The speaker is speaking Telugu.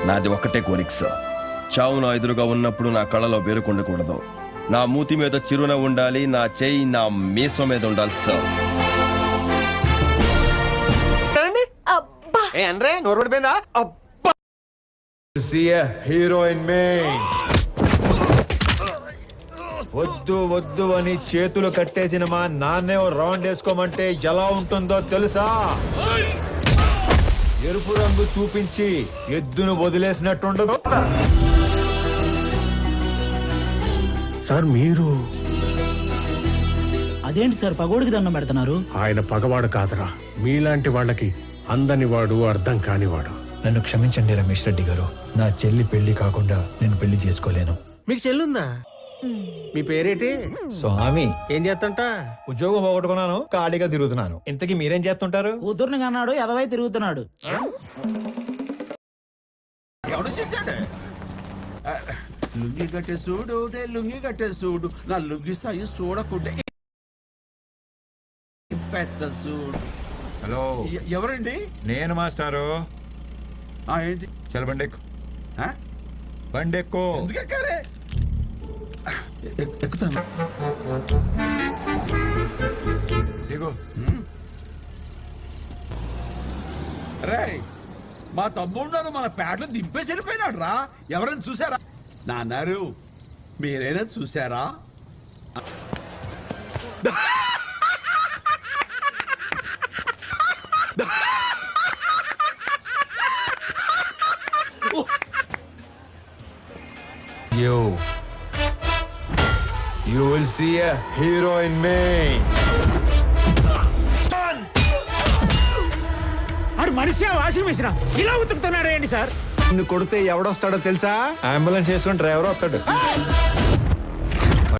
నాది ఒక్కటే కోరిక సార్, చావు నా ఎదురుగా ఉన్నప్పుడు నా కళ్ళలో బెరుకుండకూడదు, నా మూతి మీద చిరునవ్వు ఉండాలి, నా చెయ్యి నా మీసం మీద ఉండాలి సార్. హీరోయిన్ మే వద్దు వద్దు అని చేతులు కట్టేసిన మా నాన్నే రౌండ్ వేసుకోమంటే ఎలా ఉంటుందో తెలుసా? ఎరుపు రంగు చూపించి ఎద్దును వదిలేసినట్టుండదు. సార్ మీరు అదేంటి సార్ పగోడికి దండం పెడుతున్నారు? ఆయన పగవాడు కాదురా, మీలాంటి వాళ్ళకి అందని వాడు, అర్థం కానివాడు. నన్ను క్షమించండి రమేష్ రెడ్డి గారు, నా చెల్లి పెళ్లి కాకుండా నేను పెళ్లి చేసుకోలేను. మీకు చెల్లుందా? మీ పేరేటి? స్వామి. ఏం చేస్తంట? ఉద్యోగం పోగొట్టుకున్నాను, ఖాళీగా తిరుగుతున్నాను. ఇంతకీ మీరేం చేస్తుంటారు? కూతుర్ని కన్నాడు, ఎదవై తిరుగుతున్నాడు. ఎవడు చేశాడు? లుంగి కట్టే చూడు, లుంగి కట్టే చూడు, నా లుంగి సాయి చూడకుంటే పెద్ద చూడు. హలో, ఎవరండి? నేను మాస్టారు. ఏంటి? చల బండెక్కు. బండెక్కు. ఎందుకెక్కారే? ఎక్కుతాను. దిగు. రే, మా తమ్ముడు మన పేటలో దింపేసి వెళ్ళిపోయినాడు రా. ఎవరైనా చూసారా? నాన్నారు, మీరైనా చూసారా? You will see a hero in me. ఆడు మనిషి వాషింగ్ మిషన్ ఇలా ఉతుకుతున్నాడు ఏంటి సార్? నిన్ను కొడితే ఎవడొస్తాడో తెలుసా? అంబులెన్స్ చేసుకుని డ్రైవర్ వస్తాడు.